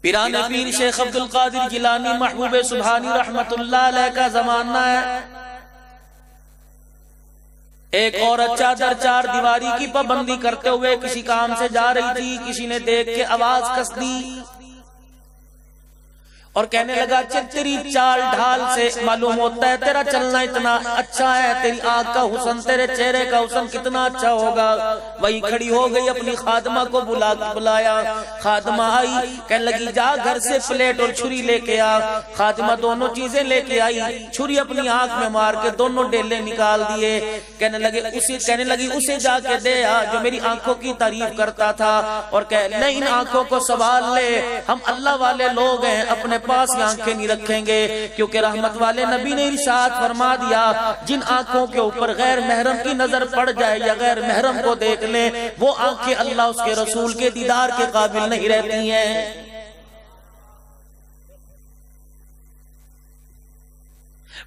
پیران پیر شیخ عبد القادر جیلانی محبوب سبحانی رحمت اللہ علیہ کا زمانہ ہے۔ ایک عورت چادر چار دیواری کی پابندی کرتے ہوئے کسی کام سے جا رہی تھی، کسی نے دیکھ کے آواز کس دی اور کہنے لگا تیری چال ڈھال سے معلوم ہوتا ہے تیرا چلنا اتنا اچھا ہے، تیری آنکھ کا حسن، تیرے چہرے کا حسن کتنا اچھا ہوگا۔ وہی کھڑی ہو گئی، اپنی خادمہ کو بلایا، خادمہ آئی، کہنے لگی جا گھر سے پلیٹ اور چھری لے کے آ۔ خادمہ دونوں چیزیں لے کے آئی، چھری اپنی آنکھ میں مار کے دونوں ڈیلے نکال دیے، کہنے لگی اسے جا کے دے آ جو میری آنکھوں کی تعریف کرتا تھا، اور کہ نہیں ان آنکھوں کو سنبھال لے، ہم اللہ والے لوگ ہیں، اپنے پاس یہ آنکھیں نہیں رکھیں گے، کیونکہ رحمت والے نبی نے ارشاد فرما دیا جن آنکھوں کے اوپر غیر محرم کی نظر پڑ جائے یا غیر محرم کو دیکھ لیں وہ آنکھیں اللہ اس کے رسول کے دیدار کے قابل نہیں رہتی ہیں۔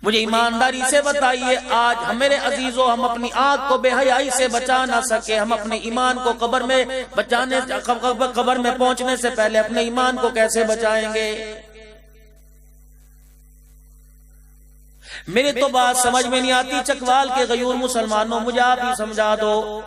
مجھے ایمانداری سے بتائیے آج میرے عزیزوں ہم اپنی آنکھ کو بے حیائی سے بچا نہ سکے، ہم اپنے ایمان کو قبر میں پہنچنے سے پہلے اپنے ایمان کو کیسے بچائیں گے؟ میرے تو بات سمجھ میں نہیں آتی، چکوال کے غیور مسلمانوں مجھے آپ ہی سمجھا دو۔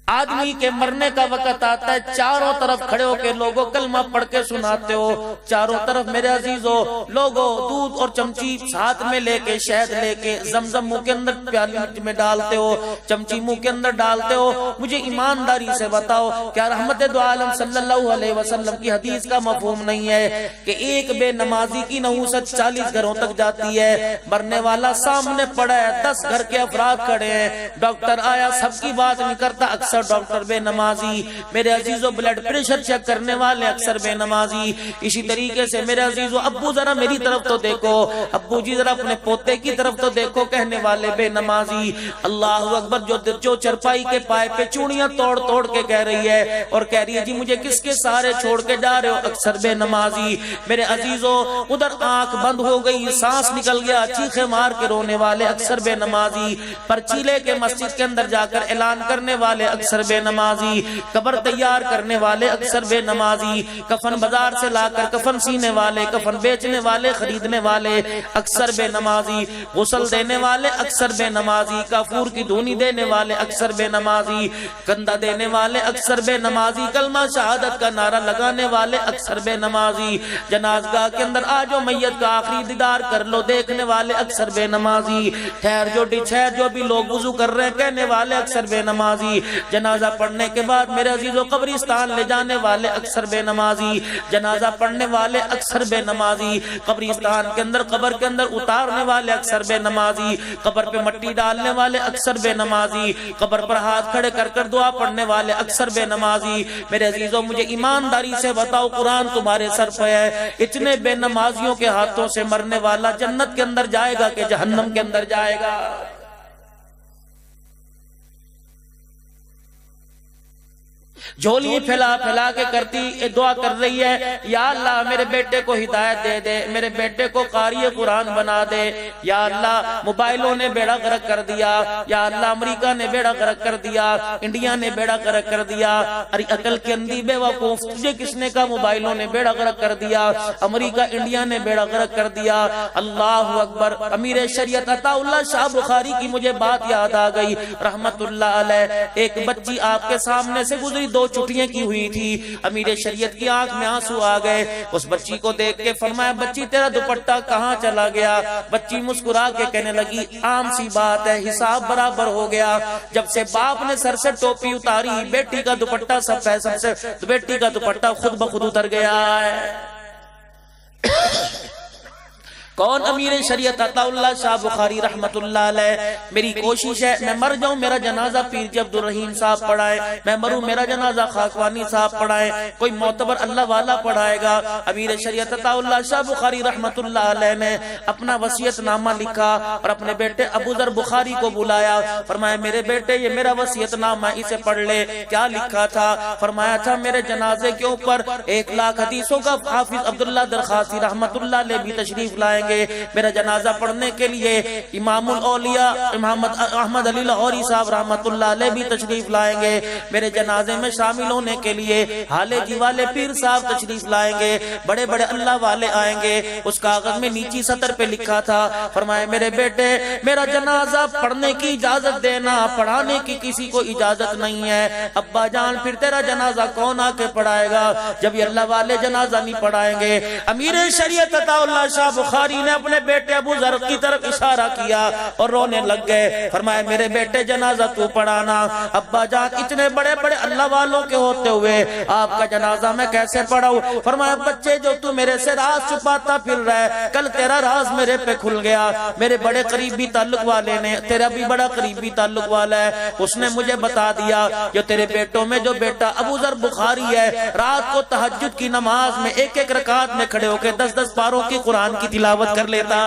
آدمی کے مرنے کا وقت آتا ہے، چاروں طرف کھڑے ہو کے لوگوں کلمہ پڑھ کے سناتے ہو، چاروں طرف میرے عزیزوں لوگوں دودھ اور چمچی ساتھ میں لے کے شہد لے کے زمزم منہ کے اندر پیالی میں ڈالتے ہو، چمچی منہ کے اندر ڈالتے ہو۔ مجھے ایمانداری سے بتاؤ کیا رحمت دو عالم صلی اللہ علیہ وسلم کی حدیث کا مفہوم نہیں ہے کہ ایک بے نمازی کی نحوست 40 گھروں تک جاتی ہے؟ مرنے والا سامنے پڑا ہے، 10 گھر کے افراد کھڑے ہیں، ڈاکٹر آیا سب کی بات نہیں کرتا، اکثر ڈاکٹر بے نمازی، میرے عزیزوں بلڈ پریشر چیک کرنے والے اکثر بے نمازی۔ اسی طریقے سے میرے عزیزوں ابو ذرا میری طرف تو دیکھو، ابو جی ذرا اپنے پوتے کی طرف تو دیکھو، کہنے والے بے نمازی۔ اللہ اکبر، جو چرپائی کے پائے پہ چوڑیاں توڑ توڑ کے کہہ رہی ہے اور کہہ رہی ہے جی مجھے کس کے سارے چھوڑ کے جا رہے ہو، اکثر بے نمازی۔ میرے عزیزوں ادھر آنکھ بند ہو گئی، سانس نکل گیا، چیخے مار کے رونے والے اکثر بے نمازی، پرچی لے کے مسجد کے اندر جا کر اعلان کرنے والے اکثر بے نمازی، قبر تیار کرنے والے اکثر بے نمازی، کفن بازار سے لا کر کفن سینے والے، کفن بیچنے والے، خریدنے والے اکثر بے نمازی، غسل دینے والے اکثر بے نمازی، کافور کی دھونی دینے والے اکثر بے نمازی، کندھا دینے والے اکثر بے نمازی، کلمہ شہادت کا نعرہ لگانے والے اکثر بے نمازی، جنازگاہ کے اندر آجو میت کا آخری دیدار کر لو دیکھنے والے اکثر بے نمازی، ٹھہر جو بھی لوگ وضو کر رہے ہیں کہنے والے اکثر بے نمازی، جنازہ پڑھنے کے بعد میرے عزیزوں قبرستان لے جانے والے اکثر بے نمازی، جنازہ پڑھنے والے اکثر بے نمازی، قبرستان کے اندر قبر کے اندر اتارنے والے اکثر بے نمازی، قبر پہ مٹی ڈالنے والے اکثر بے نمازی، قبر پر ہاتھ کھڑے کر کر دعا پڑھنے والے اکثر بے نمازی۔ میرے عزیزوں مجھے ایمانداری سے بتاؤ قرآن تمہارے سر پہ ہے، اتنے بے نمازیوں کے ہاتھوں سے مرنے والا جنت کے اندر جائے گا کہ جہنم کے اندر جائے گا؟ جھولی پھیلا پھیلا کے کرتی دعا کر رہی ہے یا اللہ میرے بیٹے کو ہدایت دے دے، میرے بیٹے کو قاری قرآن بنا دے، یا اللہ موبائلوں نے بیڑا غرق کر دیا، یا اللہ امریکہ نے بیڑا غرق کر دیا، انڈیا نے بیڑا غرق کر دیا، ارے عقل کے اندھی بے وقوف تجھے کس نے کہا موبائلوں نے بیڑا غرق کر دیا، امریکہ انڈیا نے بیڑا غرق کر دیا۔ اللہ اکبر، امیر شریعت عطا اللہ شاہ بخاری کی مجھے بات یاد آ گئی رحمت اللہ علیہ۔ ایک بچی آپ کے سامنے سے گزری، 2 چھٹیاں کی ہوئی تھی، امیر شریعت کی آنکھ میں آنسو آ گئے، اس بچی کو دیکھ کے فرمایا بچی تیرا دوپٹہ کہاں چلا گیا؟ بچی مسکرا کے کہنے لگی عام سی بات ہے، حساب برابر ہو گیا۔ جب سے باپ نے سر سے ٹوپی اتاری بیٹی کا دوپٹہ بیٹی کا دوپٹہ خود بخود اتر گیا ہے۔ کون؟ امیر شریعت عطا اللہ شاہ بخاری رحمت اللہ علیہ۔ میری کوشش ہے میں مر جاؤں میرا جنازہ پیر جی عبد الرحیم صاحب پڑھائے، میں مروں میرا جنازہ خاکوانی صاحب پڑھائے، کوئی معتبر اللہ والا پڑھائے گا۔ امیر شریعت عطا اللہ شاہ بخاری رحمت اللہ علیہ نے اپنا وصیت نامہ لکھا اور اپنے بیٹے ابو ذر بخاری کو بلایا، فرمایا میرے بیٹے یہ میرا وصیت نامہ اسے پڑھ لے۔ کیا لکھا تھا؟ فرمایا تھا میرے جنازے کے اوپر 1,00,000 حدیثوں کا حافظ عبداللہ درخاسی رحمت اللہ علیہ بھی تشریف لائیں لائیں گے میرا جنازہ پڑھنے کے لیے امام الاولیاء امام احمد علی لاہوری صاحب رحمت اللہ علیہ بھی تشریف لائیں گے میرے جنازے میں شامل ہونے کے لیے حالے جی والے پیر صاحب تشریف لائیں گے بڑے بڑے اللہ والے آئیں گے اس کاغذ میں نیچی سطر پہ لکھا تھا فرمائے میرے بیٹے میرا جنازہ پڑھنے کی اجازت دینا پڑھانے کی کسی کو اجازت نہیں ہے ابا جان پھر تیرا جنازہ کون آ کے پڑھائے گا جب یہ اللہ والے جنازہ نہیں پڑھائیں گے امیر شریعت عطا اللہ شاہ بخاری نے اپنے بیٹے ابو ذر کی طرف اشارہ کیا اور رونے لگ گئے فرمائے میرے بیٹے جنازہ تو پڑھانا ابا جان اتنے بڑے بڑے اللہ والوں کے ہوتے ہوئے آپ کا جنازہ میں کیسے پڑھاؤں فرمایا بچے جو تو میرے سے راز چھپاتا پھر رہا ہے کل تیرا راز میرے پہ کھل گیا میرے بڑے قریبی تعلق والے نے تیرا بھی بڑا قریبی تعلق والا ہے اس نے مجھے بتا دیا جو تیرے بیٹوں میں جو بیٹا ابو ذر بخاری ہے رات کو تہجد کی نماز میں ایک ایک رکعت میں کھڑے ہو کے 10-10 پاروں کی قرآن کی تلاوت کر لیتا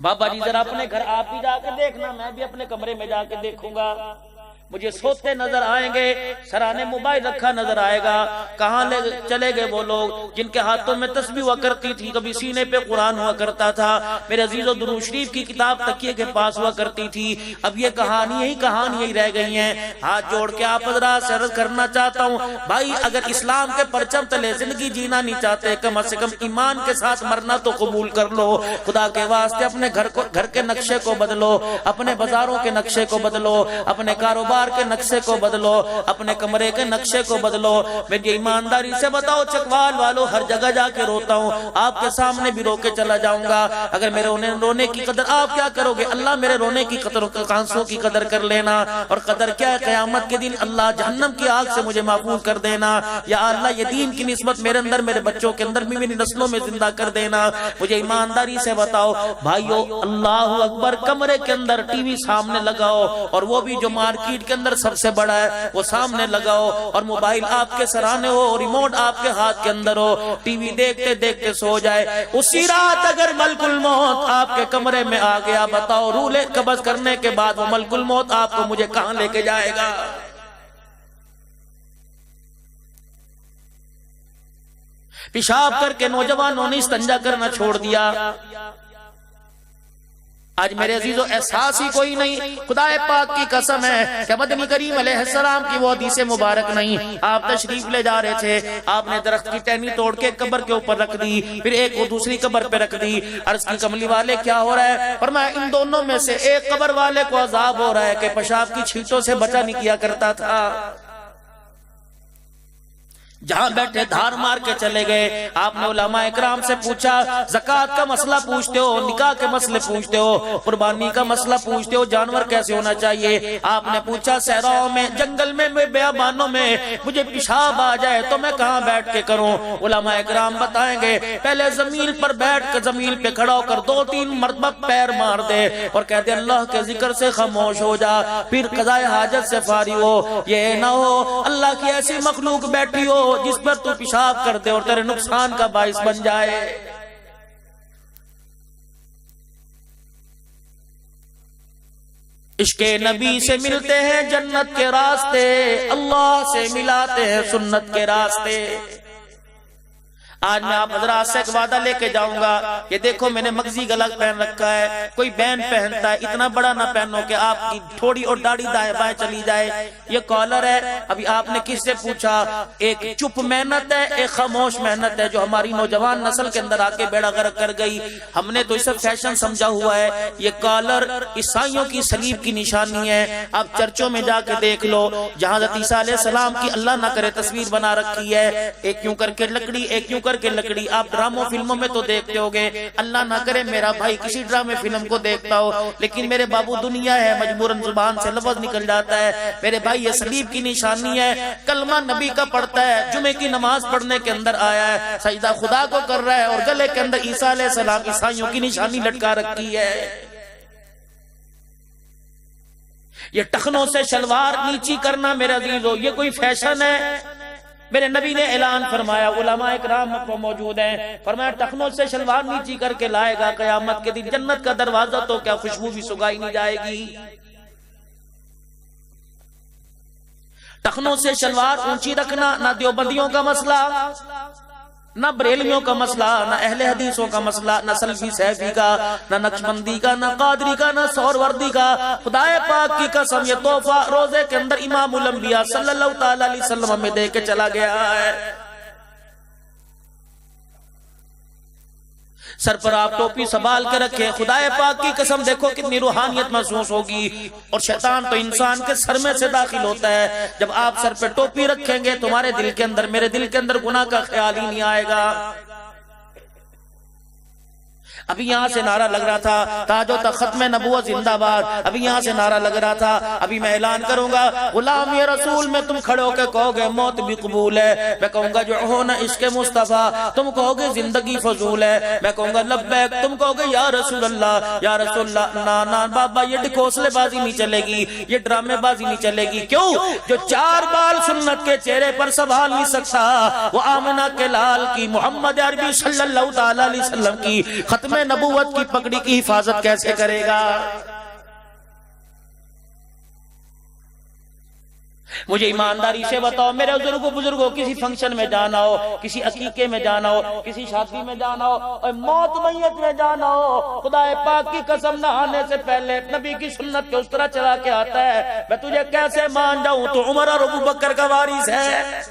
بابا جی ذرا اپنے گھر آپ بھی جا کے دیکھنا میں بھی اپنے کمرے میں جا کے دیکھوں گا مجھے سوتے نظر آئیں گے سرانے موبائل رکھا نظر آئے گا کہاں لے چلے گئے وہ لوگ جن کے ہاتھوں میں تسبیح ہوا کرتی تھی کبھی سینے پہ قرآن ہوا کرتا تھا میرے عزیزو درود شریف کی کتاب تکیے کے پاس ہوا کرتی تھی اب یہ کہانی ہی رہ گئی ہیں ہاتھ جوڑ کے آپ حضرات سے عرض کرنا چاہتا ہوں بھائی اگر اسلام کے پرچم تلے زندگی جینا نہیں چاہتے کم از کم ایمان کے ساتھ مرنا تو قبول کر لو خدا کے واسطے اپنے گھر کے نقشے کو بدلو اپنے بازاروں کے نقشے کو بدلو اپنے کاروبار کے نقشے کو بدلو اپنے کمرے کے نقشے کو بدلو میری ایمانداری سے بتاؤ چکوال والو ہر جگہ جا کے روتا ہوں آپ کے سامنے بھی رو کے چلا جاؤں گا اگر میرے رونے کی قدر آپ کیا کرو گے اللہ میرے رونے کی قدر کانسوں کی قدر کر لینا اور قدر کیا ہے قیامت کے دن اللہ جہنم کی آگ سے مجھے محفوظ کر دینا یا اللہ یہ دین کی نسبت میرے اندر میرے بچوں کے اندر بھی میری نسلوں میں زندہ کر دینا مجھے ایمانداری سے بتاؤ بھائیو اللہ اکبر کمرے کے اندر ٹی وی سامنے لگاؤ اور وہ بھی جو مارکیٹ کے اندر سب سے بڑا ہے وہ سامنے لگاؤ اور موبائل آپ کے سرانے ہو اور ریموٹ آپ کے ہاتھ کے اندر ہو ٹی وی دیکھتے دیکھتے سو جائے اسی رات اگر ملک الموت آپ کے کمرے میں آ گیا بتاؤ روح قبض کرنے کے بعد وہ ملک الموت آپ کو مجھے کہاں لے کے جائے گا پیشاب کر کے نوجوانوں نے استنجا کرنا چھوڑ دیا آج میرے عزیزو احساس ہی کوئی نہیں خدا پاک کی قسم ہے کہ مدنی کریم علیہ السلام کی وہ حدیث مبارک نہیں آپ تشریف لے جا رہے تھے آپ نے درخت کی ٹہنی توڑ کے قبر کے اوپر رکھ دی پھر ایک وہ دوسری قبر پہ رکھ دی عرض کی کملی والے کیا ہو رہا ہے فرمایا ان دونوں میں سے ایک قبر والے کو عذاب ہو رہا ہے کہ پیشاب کی چھینٹوں سے بچا نہیں کیا کرتا تھا جہاں بیٹھے دھار مار کے چلے گئے آپ نے علماء اکرام سے پوچھا زکوٰۃ کا مسئلہ پوچھتے ہو نکاح کے مسئلے پوچھتے ہو قربانی کا مسئلہ پوچھتے ہو جانور کیسے ہونا چاہیے آپ نے پوچھا صحراؤں میں جنگل میں بیابانوں میں مجھے پیشاب آ جائے تو میں کہاں بیٹھ کے کروں علماء اکرام بتائیں گے پہلے زمین پر بیٹھ کر زمین پہ کھڑا ہو کر 2-3 مرتبہ پیر مار دے اور کہہ دے اللہ کے ذکر سے خاموش ہو جا پھر قضائے حاجت سے فارغ ہو یہ نہ ہو اللہ کی ایسی مخلوق بیٹھی ہو جس پر تو پیشاب کر دے اور تیرے نقصان کا باعث بن جائے عشق نبی سے ملتے ہیں جنت کے راستے اللہ سے ملاتے ہیں سنت کے راستے آج میں آپ حضرات سے ایک وعدہ لے کے جاؤں گا یہ دیکھو میں نے مغزی گلا پہن رکھا ہے کوئی بین پہنتا ہے اتنا بڑا نہ پہنو کہ آپ کی تھوڑی اور داڑھی دائیں بائیں چلی جائے یہ کالر ہے ابھی آپ نے کس سے پوچھا ایک چپ محنت ہے ایک خاموش محنت ہے جو ہماری نوجوان نسل کے اندر آ کے بیڑا غرق کر گئی ہم نے تو اسے فیشن سمجھا ہوا ہے یہ کالر عیسائیوں کی صلیب کی نشانی ہے آپ چرچوں میں جا کے دیکھ لو جہاں حضرت عیسیٰ علیہ السلام کی اللہ نہ کرے تصویر بنا رکھی ہے ایک کیوں کر کے لکڑی ایک کیوں کے لکڑی آپ ڈراموں فلموں میں تو دیکھتے ہوگے اللہ نہ کرے میرا بھائی کسی ڈرامے فلم کو دیکھتا ہو لیکن میرے بابو دنیا ہے مجبوراً زبان سے لفظ نکل جاتا ہے میرے بھائی یہ صلیب کی نشانی ہے کلمہ نبی کا پڑھتا ہے جمعے کی نماز پڑھنے کے اندر آیا ہے سجدہ خدا کو کر رہا ہے اور گلے کے اندر عیسیٰ علیہ السلام عیسائیوں کی نشانی لٹکا رکھی ہے یہ ٹخنوں سے شلوار نیچی کرنا میرے عزیزو یہ کوئی فیشن ہے میرے نبی نے اعلان فرمایا علماء اکرام موجود ہیں فرمایا ٹخنوں سے شلوار نیچی کر کے لائے گا قیامت کے دن جنت کا دروازہ تو کیا خوشبو بھی سگائی نہیں جائے گی ٹخنوں سے شلوار اونچی رکھنا نہ دیوبندیوں کا مسئلہ نہ بریلیوں کا مسئلہ، نہ اہل حدیثوں کا مسئلہ، نہ سلفی سیفی کا، نہ نقشبندی کا، نہ قادری کا، نہ سہروردی کا۔ خدا پاک کی قسم یہ تحفہ روزے کے اندر امام الانبیاء صلی اللہ تعالی علیہ وسلم ہمیں دے کے چلا گیا ہے۔ سر پر آپ ٹوپی سنبھال کے رکھے، خدا پاک کی قسم دیکھو کتنی روحانیت محسوس ہوگی۔ اور شیطان تو انسان کے سر میں سے داخل ہوتا ہے۔ جب آپ سر پہ ٹوپی رکھیں گے تمہارے دل کے اندر، میرے دل کے اندر گناہ کا خیال ہی نہیں آئے گا۔ ابھی یہاں سے نعرہ لگ رہا تھا تاج و تخت ختم نبوت زندہ باد، ابھی یہاں سے نعرہ لگ رہا تھا، ابھی میں اعلان کروں گا غلام یہ رسول میں تم کھڑے ہو کے کہو گے موت بھی قبول ہے، میں کہوں گا جو ہونا عشق مصطفیٰ، تم کہو گے زندگی فضول ہے، میں کہوں گا لبیک، تم کہو گے یا رسول اللہ یا رسول اللہ۔ نا نا بابا یہ ڈھکوسلے بازی نہیں چلے گی، یہ ڈرامے بازی نہیں چلے گی۔ کیوں؟ جو چار بال سنت کے چہرے پر سنبھال نہیں سکتا وہ آمنہ کے لال کی، محمد عربی صلی اللہ تعالی علیہ وسلم کی ختم نبوت کی پگڑی کی حفاظت کیسے کرے گا؟ مجھے ایمانداری سے بتاؤ میرے بزرگوں کسی فنکشن میں جانا ہو، کسی عقیقے میں جانا ہو، کسی شادی میں جانا ہو، اور موت میت میں جانا ہو، خدا پاک کی قسم نہانے سے پہلے نبی کی سنت کے اس طرح چلا کے آتا ہے، میں تجھے کیسے مان جاؤں تو عمر اور ابوبکر کا وارث ہے۔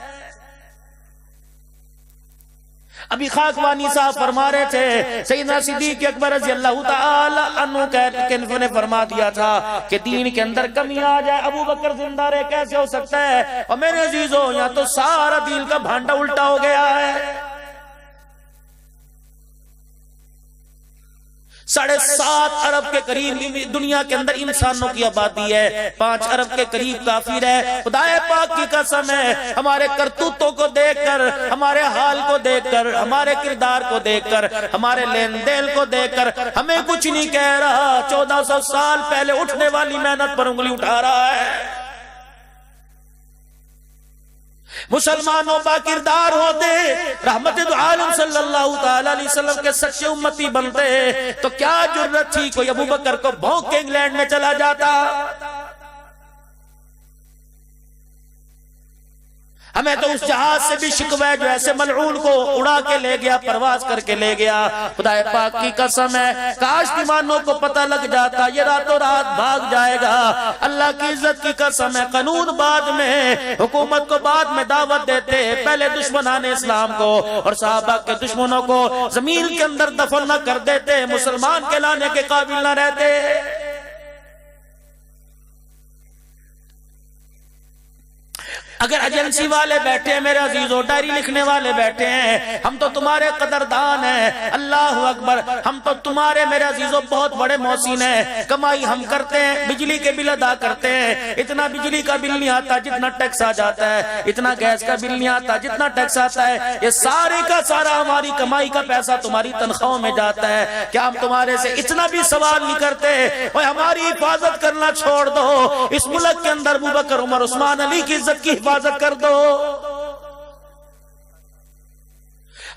ابھی خاکوانی صاحب فرما رہے تھے سیدنا صدیق اکبر رضی اللہ تعالی عنہ کہنے نے فرما دیا تھا کہ دین کے اندر کمی آ جائے ابو بکر زندہ رہے کیسے ہو سکتا ہے؟ اور میرے عزیزوں یہاں تو سارا دین کا بھانڈا الٹا ہو گیا ہے۔ 7.5 ارب کے قریب دنیا کے اندر انسانوں کی آبادی ہے، 5 ارب کے قریب کافر ہے۔ خدا پاک کی قسم ہے ہمارے کرتوتوں کو دیکھ کر، ہمارے حال کو دیکھ کر، ہمارے کردار کو دیکھ کر، ہمارے لین دین کو دیکھ کر ہمیں کچھ نہیں کہہ رہا، 1400 سال پہلے اٹھنے والی محنت پر انگلی اٹھا رہا ہے۔ مسلمانوں با کردار ہوتے، رحمت دو عالم صلی اللہ تعالی علیہ وسلم کے سچے امتی بنتے تو کیا جرت تھی کوئی ابو بکر کو بھونک کے انگلینڈ میں چلا جاتا؟ ہمیں تو اس جہاز سے بھی شکوہ ہے جو ایسے ملعون کو اڑا کے لے گیا، پرواز کر کے لے گیا۔ خدا پاک کی قسم ہے کاش ایمانوں کو پتہ لگ جاتا یہ راتوں رات بھاگ جائے گا۔ اللہ کی عزت کی قسم ہے قانون بعد میں، حکومت کو بعد میں دعوت دیتے، پہلے دشمنان اسلام کو اور صحابہ کے دشمنوں کو زمین کے اندر دفن نہ کر دیتے، مسلمان کہلانے کے قابل نہ رہتے۔ اگر ایجنسی والے بیٹھے ہیں میرے عزیزوں، ڈائری لکھنے والے بیٹھے ہیں، ہم تو تمہارے قدردان ہیں، اللہ اکبر، ہم تو تمہارے میرے عزیزوں بہت بڑے محسن ہیں، کمائی ہم کرتے ہیں، بجلی کے بل ادا کرتے ہیں، اتنا بجلی کا بل نہیں آتا جتنا ٹیکس آ جاتا ہے، اتنا گیس کا بل نہیں آتا جتنا ٹیکس آتا ہے، یہ سارے کا سارا ہماری کمائی کا پیسہ تمہاری تنخواہوں میں جاتا ہے، کیا ہم تمہارے سے اتنا بھی سوال نہیں کرتے؟ اوہ ہماری حفاظت کرنا چھوڑ دو، اس ملک کے اندر ابوبکر عمر عثمان علی کی عزت کی حفاظت کر دو۔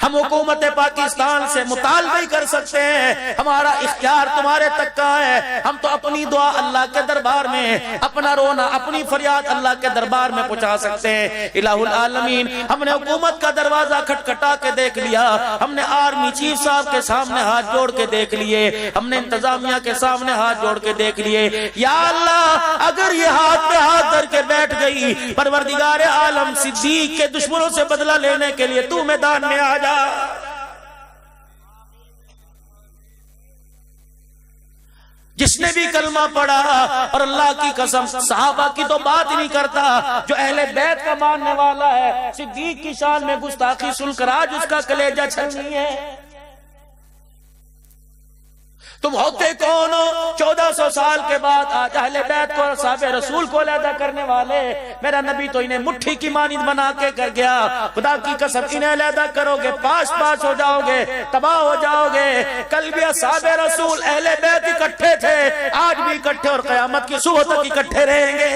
ہم حکومت پاکستان سے مطالبہ ہی کر سکتے ہیں، ہمارا اختیار تمہارے تک کا ہے، ہم تو اپنی دعا اللہ کے دربار میں، اپنا رونا اپنی فریاد اللہ کے دربار میں پہنچا سکتے ہیں۔ الہ العالمین ہم نے حکومت کا دروازہ کھٹکھٹا کے دیکھ لیا، ہم نے آرمی چیف صاحب کے سامنے ہاتھ جوڑ کے دیکھ لیے، ہم نے انتظامیہ کے سامنے ہاتھ جوڑ کے دیکھ لیے، یا اللہ اگر یہ ہاتھ پہ ہاتھ دھر کے بیٹھ گئی، پروردگار عالم صدیق کے دشمنوں سے بدلہ لینے کے لیے تو میدان میں آ جا۔ جس نے بھی کلمہ پڑھا، اور اللہ کی قسم صحابہ کی تو بات ہی نہیں کرتا، جو اہل بیت کا ماننے والا ہے، صدیق کی شان میں گستاخی سن کر آج اس کا کلیجہ چھلنی ہے۔ تم ہوتے کون ہو 1400 سال کے بعد آج اہل بیت کو اور صحابہ رسول کو علیحدہ کرنے والے؟ میرا نبی تو انہیں مٹھی کی مانند بنا کے کر گیا، خدا کی قسم انہیں علیحدہ کرو گے پاس ہو جاؤ گے، تباہ ہو جاؤ گے۔ کل بھی اصحاب رسول اہل بیت اکٹھے تھے، آج بھی اکٹھے اور قیامت کی صبح تک اکٹھے رہیں گے۔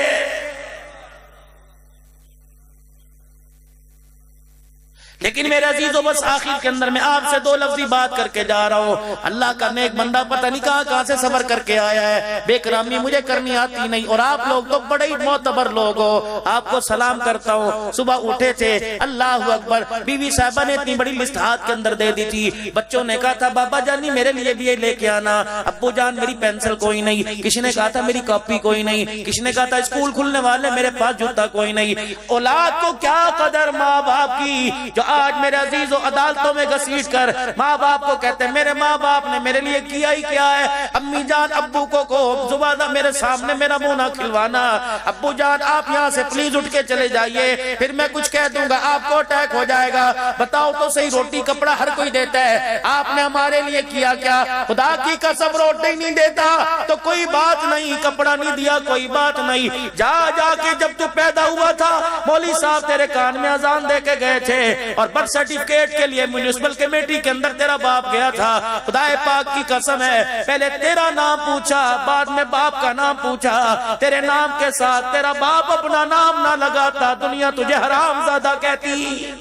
لیکن میرے عزیزوں بس آخر کے اندر میں آپ سے دو لفظی بات کر کے جا رہا ہوں. اللہ کا نیک بندہ پتہ نہیں کہاں سے سفر کر کے آیا ہے, بے کرامی مجھے کرنی آتی نہیں, اور آپ لوگ تو بڑے ہی معتبر لوگ ہو, آپ کو سلام کرتا ہوں. صبح اٹھے تھے, اللہ اکبر, بیوی صاحبہ نے اتنی بڑی لسٹ ہاتھ کے اندر دے دی تھی. بچوں نے کہا تھا بابا جانی میرے لیے بھی یہ لے کے آنا, ابو جان میری پینسل کوئی نہیں, کسی نے کہا تھا میری کاپی کوئی نہیں, کسی نے کہا تھا اسکول کھلنے والے میرے پاس جوتا کوئی نہیں. اولاد کو کیا قدر ماں باپ کی, جو آج میرے عزیزوں عدالتوں میں گھسیٹ کر ماں باپ کو کہتے ہیں میرے ماں باپ نے میرے لیے کیا ہی کیا ہے. امی جان ابو کو زبادہ میرے سامنے میرا منہ نہ کھلوانا, ابو جان آپ یہاں سے پلیز اٹھ کے چلے جائیے, پھر میں کچھ کہہ دوں گا آپ کو اٹیک ہو جائے گا. بتاؤ تو صحیح, روٹی کپڑا ہر کوئی دیتا ہے, آپ نے ہمارے لیے کیا کیا؟ خدا کی قسم روٹی نہیں دیتا تو کوئی بات نہیں, کپڑا نہیں دیا کوئی بات نہیں. جا کے جب تو پیدا ہوا تھا مولوی صاحب تیرے کان میں اذان دے کے گئے تھے, اور برتھ سرٹیفکیٹ کے لیے میونسپل کمیٹی کے اندر تیرا باپ گیا تھا. خدا پاک کی قسم ہے پہلے تیرا نام پوچھا, بعد میں باپ کا نام پوچھا. تیرے نام کے ساتھ تیرا باپ اپنا نام نہ لگاتا, دنیا تجھے حرام زادہ کہتی.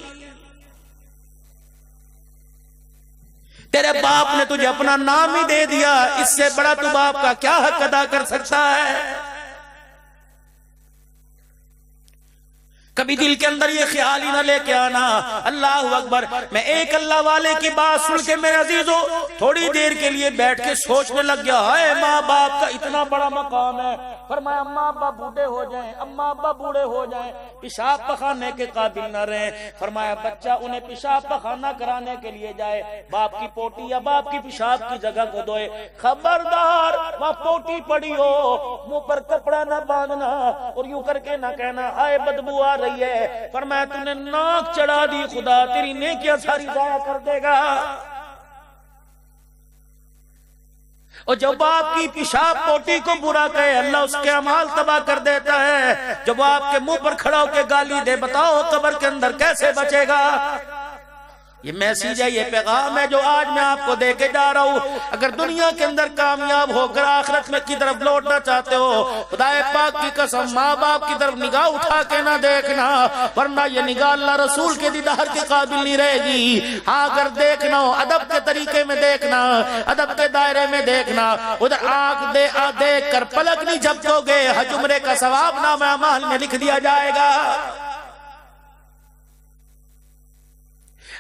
تیرے باپ نے تجھے اپنا نام ہی دے دیا, اس سے بڑا تو باپ کا کیا حق ادا کر سکتا ہے؟ کبھی دل کے اندر یہ خیال ہی نہ لے کے آنا. اللہ اکبر, میں ایک اللہ والے کی بات سن کے میرے عزیزوں تھوڑی دیر کے لیے بیٹھ کے سوچنے لگ گیا, ہائے ماں باپ کا اتنا بڑا مقام ہے. فرمایا اماں ابا بوڑھے ہو جائیں, اماں ابا بوڑھے ہو جائیں, پیشاب پخانے کے قابل نہ رہیں. فرمایا بچہ انہیں پیشاب پخانہ کرانے کے لیے جائے, باپ کی پوٹی یا باپ کی پیشاب کی جگہ کو دھوئے. خبردار وہاں پوٹی پڑی ہو, منہ پر کپڑا نہ باندھنا اور یوں کر کے نہ کہنا ہائے بدبو آ رہی ہے. فرمایا تو نے ناک چڑھا دی, خدا تیری نیکیاں ساری ضائع کر دے گا. اور جو باپ کی پیشاب پوٹی کو برا کہے اللہ اس کے اعمال تباہ کر دیتا ہے. جو باپ کے منہ پر کھڑا ہو کے گالی دے, بتاؤ قبر کے اندر کیسے بچے گا؟ یہ میسیج ہے, یہ پیغام ہے جو آج میں آپ کو دے کے جا رہا ہوں. اگر دنیا کے اندر کامیاب ہو کر آخرت میں کی طرف لوٹنا چاہتے ہو, خدا پاک کی قسم ماں باپ کی طرف نگاہ اٹھا کے نہ دیکھنا, ورنہ یہ نگاہ اللہ رسول کے دیدار کے قابل نہیں رہے گی. ہاں اگر دیکھنا ہو ادب کے طریقے میں دیکھنا, ادب کے دائرے میں دیکھنا, ادھر آنکھ دیکھ کر پلک نہیں جھپکو گے, حج عمرے کا ثواب نامہ اعمال میں لکھ دیا جائے گا.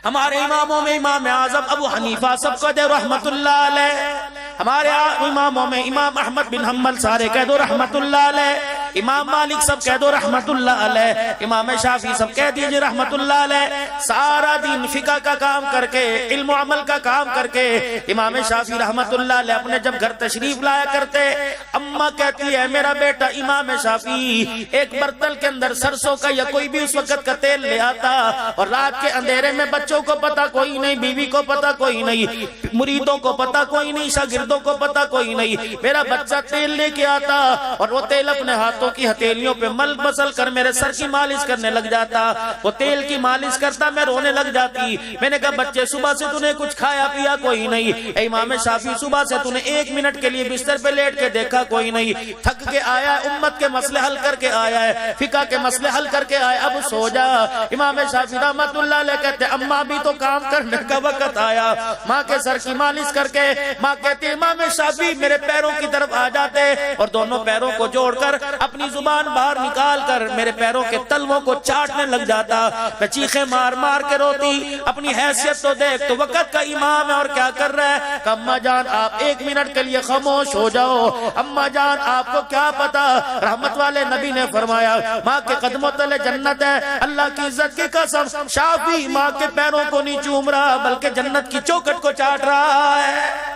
ہمارے اماموں میں امام اعظم ابو حنیفہ سب کو دے رحمت اللہ علیہ, ہمارے اماموں میں امام احمد بن حنبل سارے کہہ دو رحمت اللہ علیہ, امام مالک سب کہہ دو رحمت اللہ علیہ, امام شافعی سب کہہ دیجئے رحمت اللہ علیہ. سارا دن فقہ کا کام کر کے, علم و عمل کا کام کر کے امام شافعی رحمت اللہ علیہ اپنے جب گھر تشریف لایا کرتے, اماں کہتی ہے میرا بیٹا امام شافعی ایک برتن کے اندر سرسوں کا یا کوئی بھی اس وقت کا تیل لے آتا, اور رات کے اندھیرے میں بچوں کو پتا کوئی نہیں, بیوی کو پتا کوئی نہیں, مریدوں کو پتا کوئی نہیں, شاگردوں کو پتا کوئی نہیں, میرا بچہ تیل لے کے آتا اور وہ تیل اپنے ہاتھوں کی ہتھیلیوں پہ مل مسل کر میرے سر کی مالش کرنے لگ جاتا. وہ تیل کی مالش کرتا, میں رونے لگ جاتی. میں نے کہا بچے صبح سے تو نے کچھ کھایا پیا کوئی نہیں, اے امام شافعی صبح سے تو نے ایک منٹ کے لیے بستر پہ لیٹ کے دیکھا کوئی نہیں, تھک کے آیا ہے, امت کے مسئلے حل کر کے آیا ہے, فقہ کے مسئلے حل کر کے آیا, اب سو جا. امام شافعی رحمت اللہ علیہ کہتے اماں بھی تو کام کرنے کا وقت آیا, ماں کے سر کی مالش کر کے ماں کہتی امام شافعی میرے پیروں کی طرف آ جاتے, اور دونوں پیروں کو جوڑ کر اپنی زبان باہر نکال کر میرے پیروں کے تلووں کو چاٹنے لگ جاتا. میں چیخیں مار مار کے روتی, اپنی حیثیت تو دیکھ, تو وقت کا امام ہے اور کیا کر رہا ہے. کہ اماں جان آپ ایک منٹ کے لیے خاموش ہو جاؤ, اماں جان آپ کو کیا پتا, رحمت والے نبی نے فرمایا ماں کے قدموں تلے جنت ہے. اللہ کی عزت کی قسم شافعی ماں کے پیروں کو نہیں چوم رہا بلکہ جنت کی چوکٹ کو چاٹ رہا ہے.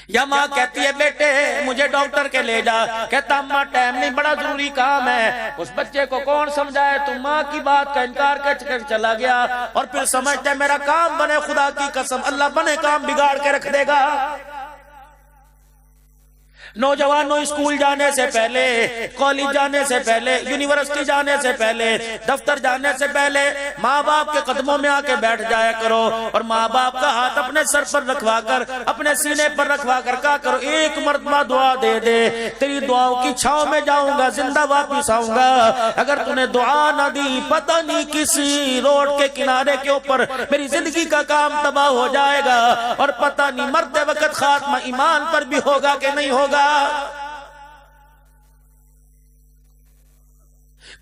یا ماں کہتی ہے بیٹے مجھے ڈاکٹر کے لے جا, کہتا اماں ٹائم نہیں, بڑا ضروری کام ہے. اس بچے کو کون سمجھائے, تو ماں کی بات کا انکار کر چلا گیا, اور پھر سمجھتا ہے میرا کام بنے, خدا کی قسم اللہ بنے کام بگاڑ کے رکھ دے گا. نوجوانوں اسکول جانے سے پہلے، کالج جانے سے پہلے، یونیورسٹی جانے سے پہلے، دفتر جانے سے پہلے ماں باپ کے قدموں میں آ کے بیٹھ جایا کرو، اور ماں باپ کا ہاتھ اپنے سر پر رکھوا کر، اپنے سینے پر رکھوا کر کہا کرو ایک مرتبہ دعا دے دے، تیری دعاؤں کی چھاؤں میں جاؤں گا، زندہ واپس آؤں گا۔ اگر تو نے دعا نہ دی، پتہ نہیں کسی روڈ کے کنارے کے اوپر میری زندگی کا کام تباہ ہو جائے گا، اور پتہ نہیں مرتے وقت خاتمہ ایمان پر بھی ہوگا کہ نہیں ہوگا۔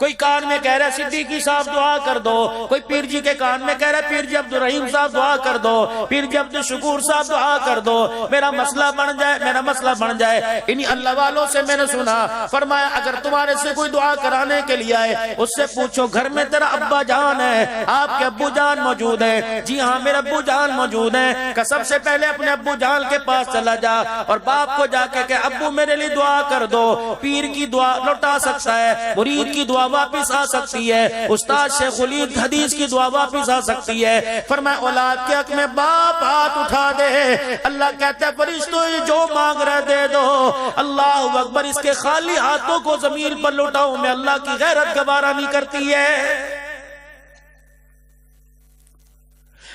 کوئی کان میں کہہ رہا ہے صدیقی صاحب دعا کر دو، کوئی پیر جی کے کان میں کہہ رہا ہے پیر جی عبدالرحیم صاحب دعا کر دو، پیر جی عبدالشکور صاحب دعا کر دو، میرا مسئلہ بن جائے، میرا مسئلہ بن جائے۔ انہی اللہ والوں سے میں نے سنا، فرمایا اگر تمہارے سے کوئی دعا کرانے کے لیے آئے، اس سے پوچھو گھر میں تیرا ابا جان ہے، آپ کے ابو جان موجود ہیں؟ جی ہاں میرے ابو جان موجود ہیں۔ کہ سب سے پہلے اپنے ابو جان کے پاس چلا جا اور باپ کو جا کے کہ ابو میرے لیے دعا کر دو۔ پیر کی دعا لوٹا سکتا ہے، مرید کی دعا واپس آ سکتی ہے، استاد شیخ ولید حدیث کی دعا واپس آ سکتی ہے۔ فرمایا اولاد کے حق میں باپ ہاتھ اٹھا دے، اللہ کہتا ہے فرشتوں جو مانگ رہے دے دو۔ اللہ اکبر، اس کے خالی ہاتھوں کو زمین پر لوٹاؤں میں اللہ کی غیرت گوارا نہیں کرتی ہے۔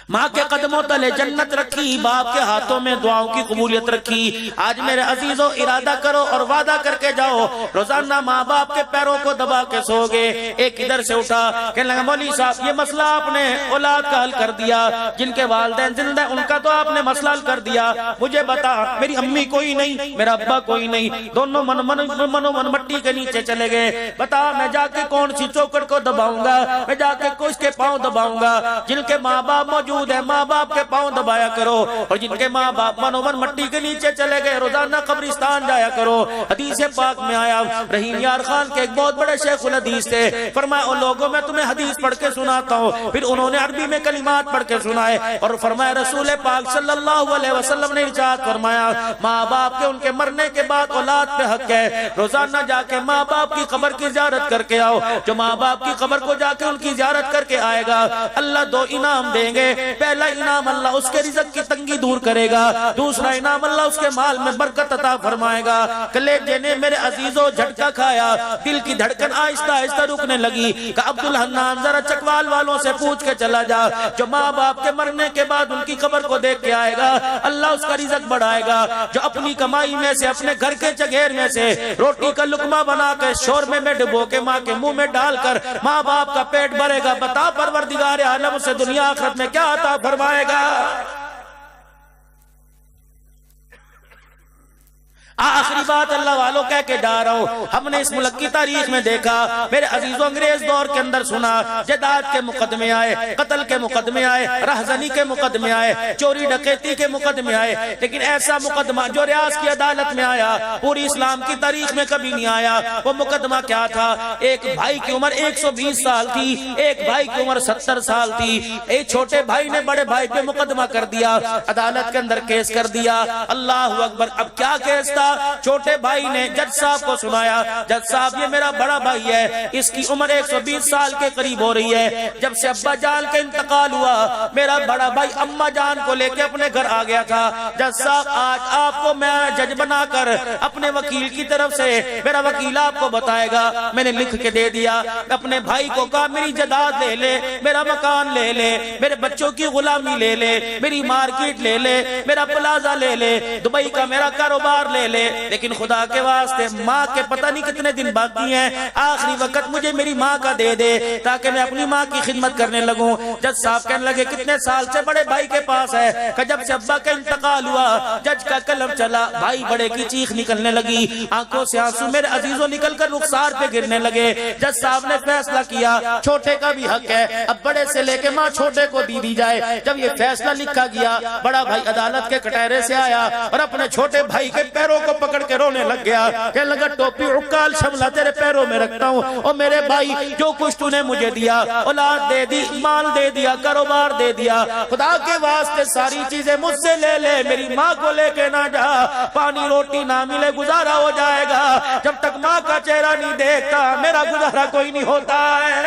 ماں کے قدموں تلے جنت رکھی، باپ کے ہاتھوں میں دعاؤں کی قبولیت رکھی۔ آج میرے عزیزوں ارادہ کرو اور وعدہ کر کے جاؤ، روزانہ ماں باپ کے پیروں کو دبا کے سو گے۔ ایک ادھر سے اٹھا کہنے لگا مولوی صاحب یہ مسئلہ آپ نے اولاد کا حل کر دیا، جن کے والدین زندہ ہیں ان کا تو آپ نے مسئلہ حل کر دیا، مجھے بتا میری امی کوئی نہیں، میرا ابا کوئی نہیں، دونوں من مٹی کے نیچے چلے گئے، بتا میں جا کے کون سی چوکٹ کو دباؤں گا، میں جا کے کس کے پاؤں دباؤں گا؟ جن کے ماں باپ موجود ہے ماں باپ کے پاؤں دبایا کرو، اور جن کے ماں باپ من مٹی کے نیچے چلے گئے روزانہ قبرستان جایا کرو۔ حدیث پاک میں آیا، رحیم یار خان کے ایک بہت بڑے شیخ الحدیث تھے، فرمایا او لوگوں میں تمہیں حدیث پڑھ کے سناتا ہوں، پھر انہوں نے عربی میں کلمات پڑھ کے سنائے، اور فرمایا رسول پاک صلی اللہ علیہ وسلم نے ارشاد فرمایا ماں باپ کے ان کے مرنے کے بعد اولاد پہ حق ہے، روزانہ جا کے ماں باپ کی قبر کی زیارت کر کے آؤ۔ جو ماں باپ کی قبر کو جا کے ان کی زیارت کر کے آئے گا اللہ دو انعام دیں گے، پہلا انعام اللہ اس کے رزق کی تنگی دور کرے گا، دوسرا انعام اللہ اس کے مال میں برکت عطا فرمائے گا۔ کلیجے نے میرے عزیزوں جھٹکا کھایا، دل کی دھڑکن آہستہ آہستہ رکنے لگی کہ عبدالحنان ذرا چکوال والوں سے پوچھ کے چلا جا، جو ماں باپ کے مرنے کے بعد ان کی قبر کو دیکھ کے آئے گا اللہ اس کا رزق بڑھائے گا، جو اپنی کمائی میں سے اپنے گھر کے چگیر میں سے روٹی کا لقمہ بنا کے شوربے میں ڈبو کے ماں کے منہ میں ڈال کر ماں باپ کا پیٹ بھرے گا، بتا پروردگار عالم سے دنیا آخرت میں کیا عطا فرمائے گا۔ آخری بات اللہ والوں کہہ کے جا رہا ہوں، ہم نے اس ملک کی تاریخ میں دیکھا میرے عزیزوں، انگریز دور کے اندر سنا جائیداد کے مقدمے آئے، قتل کے مقدمے آئے، رہزنی کے مقدمے آئے، چوری ڈکیتی کے مقدمے آئے، لیکن ایسا مقدمہ جو ریاض کی عدالت میں آیا پوری اسلام کی تاریخ میں کبھی نہیں آیا۔ وہ مقدمہ کیا تھا؟ ایک بھائی کی عمر 120 سال تھی، ایک بھائی کی عمر 70 سال تھی، ایک چھوٹے بھائی نے بڑے بھائی پہ مقدمہ کر دیا، عدالت کے اندر کیس کر دیا۔ اللہ اکبر، اب کیا کیس تھا؟ چھوٹے بھائی نے جج صاحب کو سنایا، جج صاحب یہ میرا بڑا بھائی ہے، اس کی عمر 120 سال کے قریب ہو رہی ہے، جب سے ابا جان کا انتقال ہوا میرا بڑا بھائی اماں جان کو لے کے اپنے گھر آ گیا تھا۔ جج صاحب آج آپ کو میں جج بنا کر اپنے وکیل کی طرف سے میرا وکیل آپ کو بتائے گا، میں نے لکھ کے دے دیا، اپنے بھائی کو کہا میری جائیداد لے لے، میرا مکان لے لے، میرے بچوں کی غلامی لے لے، میری مارکیٹ لے لے، میرا پلازا لے لے، دبئی کا میرا کاروبار لے لے، لیکن خدا کے واسطے ماں کے پتہ نہیں کتنے دن باقی ہیں، آخری وقت مجھے میری ماں کا دے دے تاکہ میں اپنی ماں کی خدمت کرنے لگوں۔ جج صاحب کہنے لگے کتنے سال سے بڑے بھائی کے پاس ہے؟ کہ جب سے ابا کا انتقال ہوا۔ جج کا قلم چلا، بھائی بڑے کی چیخ نکلنے لگی، آنکھوں سے آنسو میرے عزیزوں نکل کر رخسار پہ گرنے لگے۔ جج صاحب نے فیصلہ کیا چھوٹے کا بھی حق ہے، اب بڑے سے لے کے ماں چھوٹے کو دی جائے۔ جب یہ فیصلہ لکھا گیا بڑا بھائی عدالت کے کٹہرے سے آیا اور اپنے چھوٹے بھائی کے پیروں کو پکڑ کے رونے لگ گیا، کہنے لگا ٹوپی عکال شملہ تیرے پیروں میں رکھتا ہوں، اور میرے بھائی جو کچھ تو نے مجھے دیا، اولاد دے دی، مال دے دیا، کاروبار دے دیا، خدا کے واسطے ساری چیزیں مجھ سے لے لے، میری ماں کو لے کے نہ جا، پانی روٹی نہ ملے گزارا ہو جائے گا، جب تک ماں کا چہرہ نہیں دیکھتا میرا گزارا کوئی نہیں ہوتا ہے۔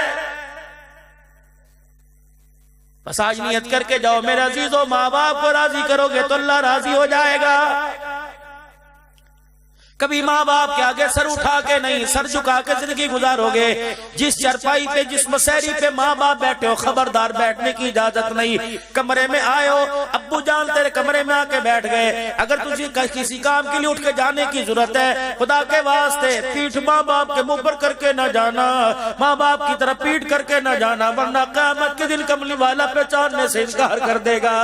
بس آج نیت کر کے جاؤ میرے عزیزوں، ماں باپ کو راضی کرو گے تو اللہ راضی ہو جائے گا۔ کبھی ماں باپ کے آگے سر اٹھا کے نہیں، سر جھکا کے زندگی گزارو گے۔ جس چرپائی پہ، جس مسیری پہ ماں باپ بیٹھے ہو، خبردار بیٹھنے کی اجازت نہیں۔ کمرے میں آئے ہو، ابو جان تیرے کمرے میں آ کے بیٹھ گئے، اگر تجھے کسی کام کے لیے اٹھ کے جانے کی ضرورت ہے، خدا کے واسطے پیٹھ ماں باپ کے منہ پر کر کے نہ جانا، ماں باپ کی طرف پیٹھ کر کے نہ جانا، ورنہ قیامت کے دن کملی والا پہچاننے سے انکار کر دے گا۔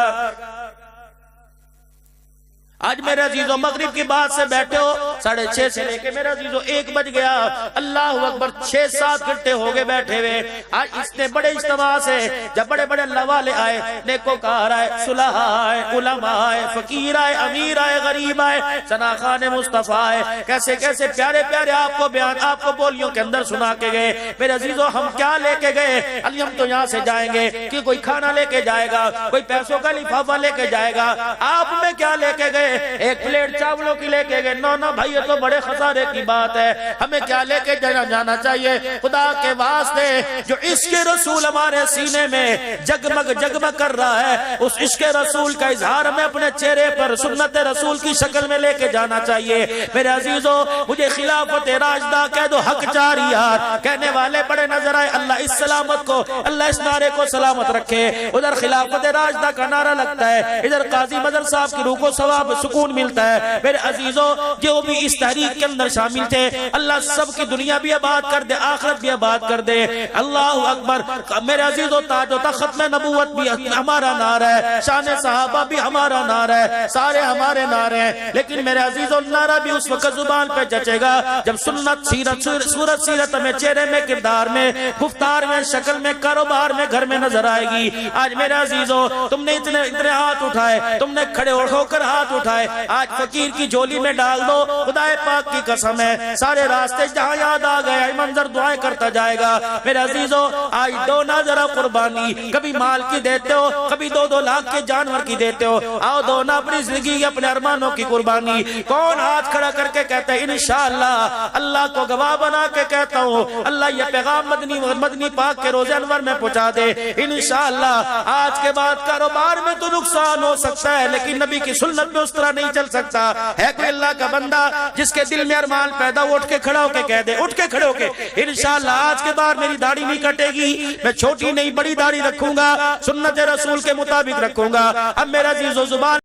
آج میرے عزیزو مغرب کی بات سے بیٹھے ہو، 6:30 سے لے کے میرے عزیزو 1 بج گیا، اللہ اکبر 6-7 گھنٹے ہو گئے بیٹھے ہوئے۔ آج اس نے بڑے اجتماع سے جب بڑے بڑے اللہ والے آئے، نیکوکار آئے، صلح آئے، علماء آئے، فقیر آئے، امیر آئے، غریب آئے، ثناخان مصطفیٰ آئے، کیسے کیسے پیارے پیارے آپ کو بیان، آپ کو بولیوں کے اندر سنا کے گئے۔ میرے عزیزو ہم کیا لے کے گئے؟ علی ہم تو یہاں سے جائیں گے کہ کوئی کھانا لے کے جائے گا، کوئی پیسوں کا لفافہ لے کے جائے گا، آپ میں کیا لے کے گئے؟ ایک پلیٹ چاولوں کی لے کے گئے، نو بھائی یہ تو بڑے خسارے کی بات ہے، ہمیں کیا لے کے جانا چاہیے؟ خدا کے واسطے جو عشق رسول ہمارے سینے میں جگمگ جگمگ کر رہا ہے، اس عشق رسول کا اظہار ہمیں اپنے چہرے پر سنت رسول کی شکل میں لے کے جانا چاہیے۔ میرے عزیزو مجھے خلافت راشدہ کہہ دو، حق جاری یار، کہنے والے بڑے نظر آئے، اللہ اس سلامت کو، اللہ اس نعرے کو سلامت رکھے۔ ادھر خلافت راشدہ کا نعرہ لگتا ہے، ادھر قاضی مدر صاحب کی روح کو ثواب سکون ملتا ہے۔ میرے عزیزو جو بھی اس تحریک کے اندر شامل تھے، اللہ سب کی دنیا بھی آباد کر دے، آخرت بھی آباد کر دے۔ اللہ اکبر۔ میرے عزیزو تاج و تخت ختم نبوت بھی ہمارا نعرہ ہے، شان صحابہ بھی ہمارا نعرہ ہے، سارے ہمارے نعرے ہیں، لیکن میرے عزیزو نعرہ بھی اس وقت زبان پہ جچے گا جب سنت، سیرت، صورت سیرت ہمیں چہرے میں، کردار میں، گفتار میں، شکل میں، کاروبار میں، گھر میں نظر آئے گی۔ آج میرے عزیزو تم نے اتنے ہاتھ اٹھائے، تم نے کھڑے ہو کر ہاتھ اٹھائے، آج فقیر کی جھولی میں ڈال دو، خدا پاک کی قسم ہے سارے راستے جہاں یاد آ گئے منظر دعائیں کرتا جائے گا۔ میرے عزیزو آج دو نہ ذرا قربانی، کبھی مال کی دیتے ہو، کبھی 2-2 لاکھ کے جانور کی دیتے ہو، آؤ دو نہ اپنی زندگی، اپنے ارمانوں کی قربانی۔ کون ہاتھ کھڑا کر کے کہتا ہے انشاءاللہ، اللہ کو گواہ بنا کے کہتا ہوں، اللہ یہ پیغام مدنی پاک کے روزے انور میں پہنچا دے انشاءاللہ۔ آج کے بعد کاروبار میں تو نقصان ہو سکتا ہے، لیکن نبی کی سنت میں اس طرح نہیں چل سکتا ہے۔ کوئی اللہ کا بندہ جس کے دل میں ارمان پیدا ہو، اٹھ کے کھڑا ہو کے کہہ دے، اٹھ کے کھڑے ہو کے انشاءاللہ آج کے بعد میری داڑھی نہیں کٹے گی، میں چھوٹی نہیں بڑی داڑھی رکھوں گا، سنت رسول کے مطابق رکھوں گا۔ اب میرا عزیزو زبان